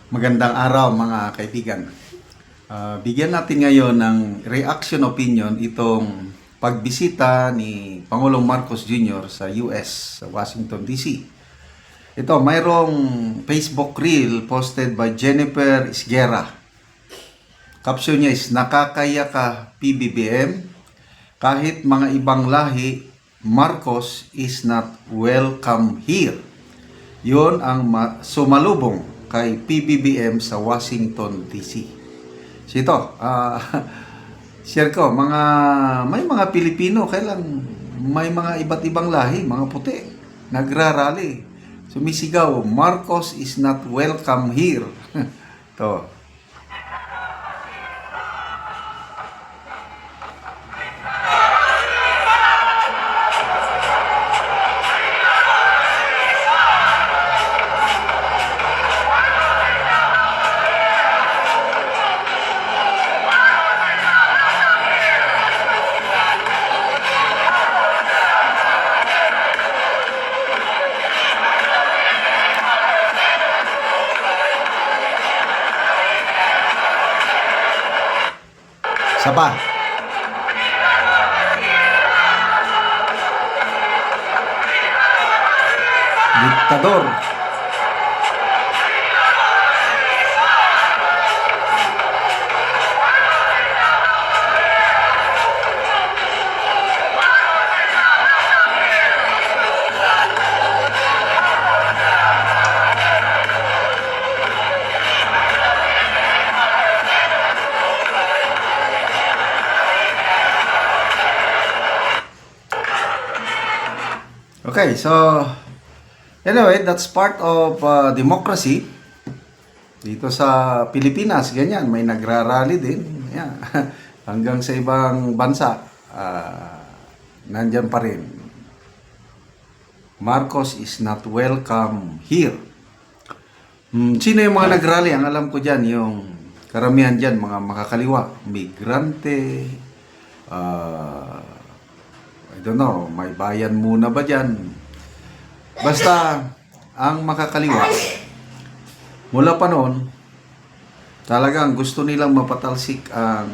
Magandang araw mga kaibigan. Bigyan natin ngayon ng reaction opinion itong pagbisita ni Pangulong Marcos Jr. sa US, sa Washington DC. Ito, mayroong Facebook reel posted by Jennifer Isguera. Caption niya is, "Nakakaya ka PBBM, kahit mga ibang lahi, Marcos is not welcome here." Yun ang sumalubong kay PBBM sa Washington DC. So ito, share ko, may mga Pilipino, kailan may mga iba't ibang lahi, mga puti, nagrarally, sumisigaw, "Marcos is not welcome here." To. Saba. Diktador. Okay, so anyway, that's part of democracy. Dito sa Pilipinas, ganyan, may nagrarally din. Yeah. Hanggang sa ibang bansa, nandyan pa rin. Marcos is not welcome here. Sino yung mga nagrally? Ang alam ko dyan, yung karamihan dyan, mga makakaliwa, migrante, I don't know, may bayan muna ba dyan? Basta, ang makakaliwa, mula pa noon, talagang gusto nilang mapatalsik ang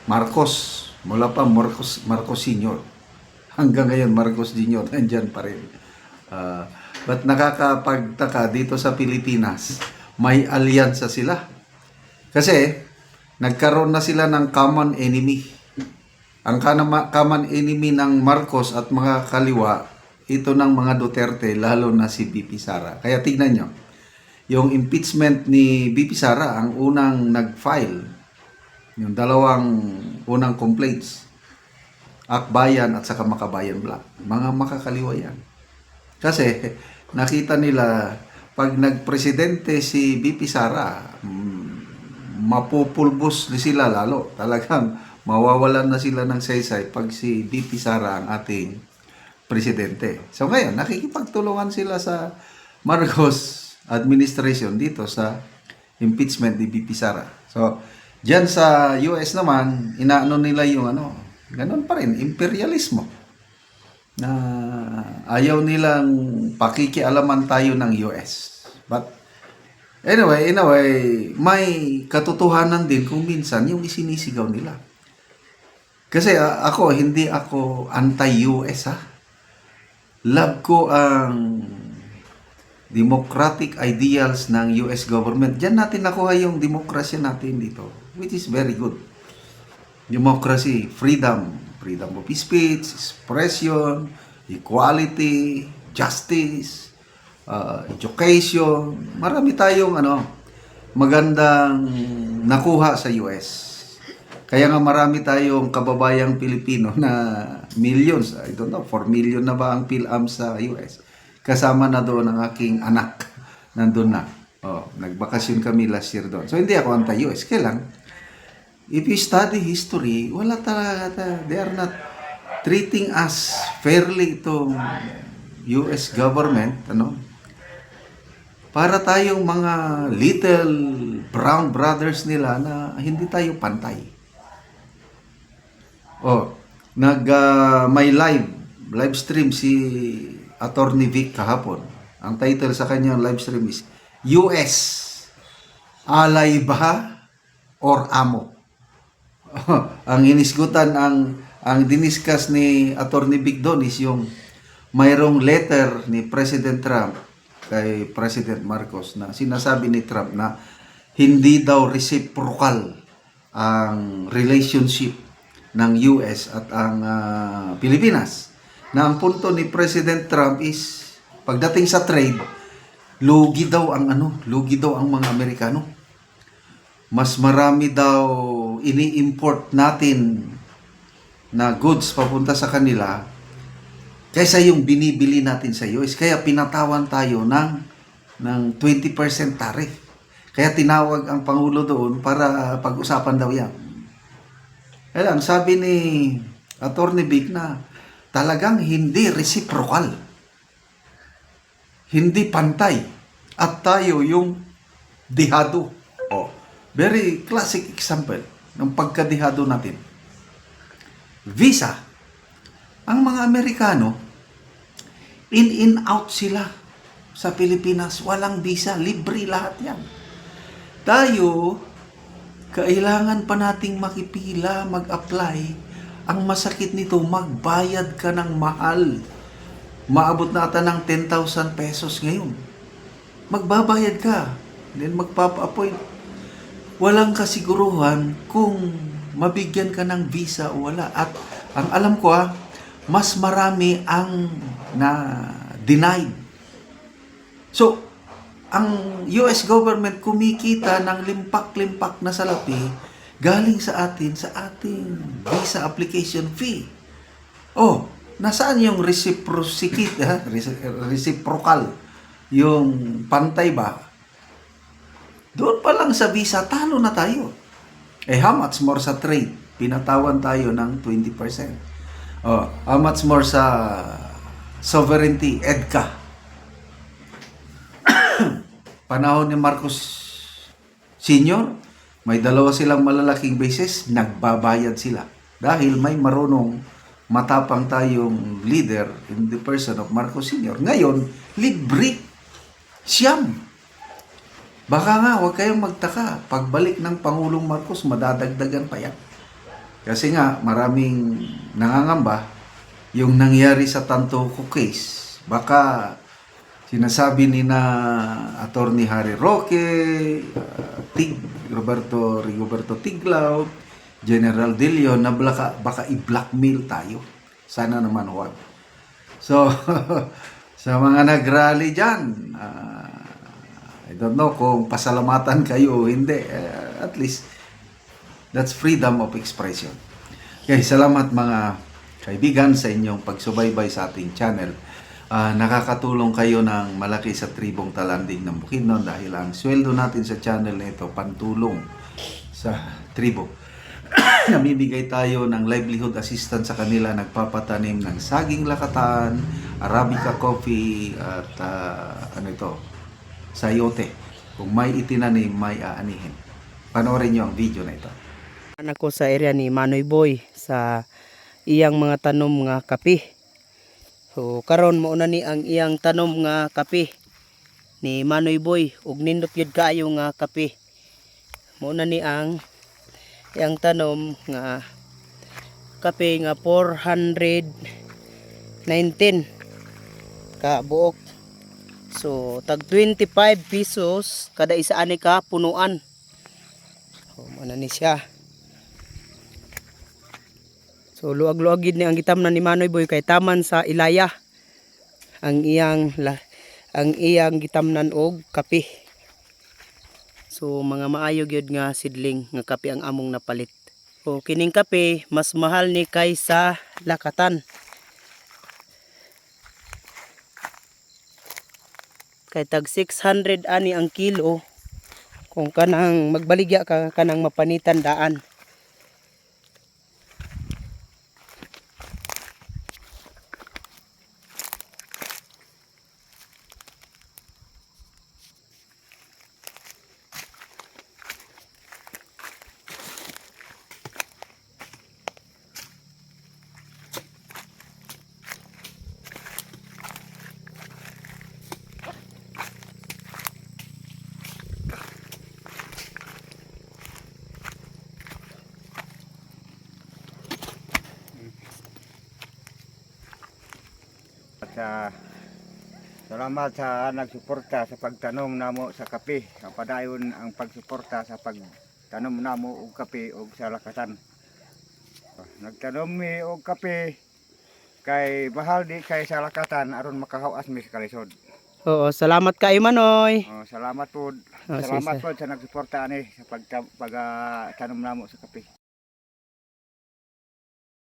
Marcos. Mula pa Marcos Sr. Hanggang ngayon, Marcos Jr. nandyan pa rin. But nakakapagtaka dito sa Pilipinas, may alyansa sila. Kasi, nagkaroon na sila ng common enemy. Ang common enemy ng Marcos at mga kaliwa, ito ng mga Duterte, lalo na si BP Sara. Kaya tignan nyo, yung impeachment ni BP Sara, ang unang nag-file, yung dalawang unang complaints, Akbayan at saka Makabayan Black. Mga makakaliwa yan. Kasi nakita nila, pag nagpresidente si BP Sara, mapupulbos sila lalo. Talagang mawawalan na sila ng saysay pag si BP Sara ang ating presidente. So ngayon, nakikipagtulungan sila sa Marcos administration dito sa impeachment ni BP Sara. So, dyan sa US naman, inaano nila yung ganun pa rin, imperialismo. Na ayaw nilang pakikialaman tayo ng US. But anyway, may katotohanan din kung minsan yung isinisigaw nila. Kasi hindi ako anti-US ha. Love ko ang democratic ideals ng US government. Diyan natin nakuha yung demokrasya natin dito, which is very good. Democracy, freedom of speech, expression, equality, justice, education. Marami tayong magandang nakuha sa US. Kaya nga marami tayong kababayang Pilipino na millions, I don't know, 4 million na ba ang PhilAm sa US? Kasama na doon ang aking anak. Nandun na. Nagbakasyon kami last year doon. So hindi ako anti-US. Kaya lang, if you study history, wala talaga, they are not treating us fairly itong US government, para tayong mga little brown brothers nila na hindi tayo pantay. May live stream si Attorney Vic kahapon. Ang title sa kanyang live stream is US, alay ba or amo? Ang inisgutan, ang diniscuss ni Attorney Vic doon is yung mayroong letter ni President Trump kay President Marcos na sinasabi ni Trump na hindi daw reciprocal ang relationship ng US at ang Pilipinas. Na ang punto ni President Trump is pagdating sa trade, lugi daw ang mga Amerikano. Mas marami daw ini-import natin na goods papunta sa kanila kaysa yung binibili natin sa US. Kaya pinatawan tayo ng 20% tariff. Kaya tinawag ang Pangulo doon para pag-usapan daw yan. Kaya lang, sabi ni Attorney Vic na talagang hindi reciprocal. Hindi pantay. At tayo yung dihado. Very classic example ng pagkadihado natin. Visa. Ang mga Amerikano, in-out sila sa Pilipinas. Walang visa. Libre lahat yan. Tayo, kailangan pa nating makipila, mag-apply. Ang masakit nito, magbayad ka ng mahal. Maabot na ata ng 10,000 pesos ngayon. Magbabayad ka. Then magpapa-appoint. Walang kasiguruhan kung mabigyan ka ng visa o wala. At ang alam ko mas marami ang na-denied. So, ang US government kumikita ng limpak-limpak na salapi galing sa ating visa application fee. Nasaan yung reciprocal? Yung pantay ba? Doon pa lang sa visa, talo na tayo. How much more sa trade? Pinatawan tayo ng 20%. How much more sa sovereignty, EDCA? Panahon ni Marcos Sr., may dalawa silang malalaking bases, nagbabayad sila. Dahil may marunong matapang tayong leader in the person of Marcos Sr. Ngayon, libre. Siyam. Baka nga, huwag kayong magtaka. Pagbalik ng Pangulong Marcos, madadagdagan pa yan. Kasi nga, maraming nangangamba yung nangyari sa Tantoco case. Baka sinasabi ni na Attorney Harry Roque, Roberto Tiglao, General De Leon, na baka i-blackmail tayo. Sana naman huwag. So, sa mga nag-rally dyan, I don't know kung pasalamatan kayo o hindi. At least, that's freedom of expression. Okay, salamat mga kaibigan sa inyong pagsubaybay sa ating channel. Nakakatulong kayo ng malaki sa tribong Talanding ng Bukidnon dahil ang sweldo natin sa channel na ito pantulong sa tribo. Namibigay tayo ng livelihood assistance sa kanila, nagpapatanim ng saging lakatan, Arabica coffee at sayote. Kung may itinanim, may aanihin. Panoorin nyo ang video na ito. Ako sa area ni Manoy Boy sa iyang mga tanom nga kape. So karon mo na ni ang iyang tanom nga kape ni Manoy Boy ug nindot gyud kaayo nga kape. Mo na ni ang iyang tanom nga kape nga 419 ka buok. So tag 25 pesos kada isa ani ka punuan. So mo na ni siya. So luag-luag gid ni ang gitamnan ni Manoy Boy kay taman sa Ilaya ang iyang gitamnan og kape. So mga maayo gyud nga sidling nga kape ang among napalit. So kining kape mas mahal ni kaysa lakatan. Kay tag 600 ani ang kilo kung kanang magbaligya ka kanang mapanitan daan. sa nagsuporta sa pagtanom namo sa kape. Padayon ang pagsuporta sa pagtanom namo og kape og sa lakatan. Nagtanom mi og kape kay bahal di kay sa lakatan aron makahawas mi sa kalisod. Oo, salamat kay Manoy. Salamat po. Oh, Salamat sige, po sa nagsuporta ani sa pagtanom namo sa kape.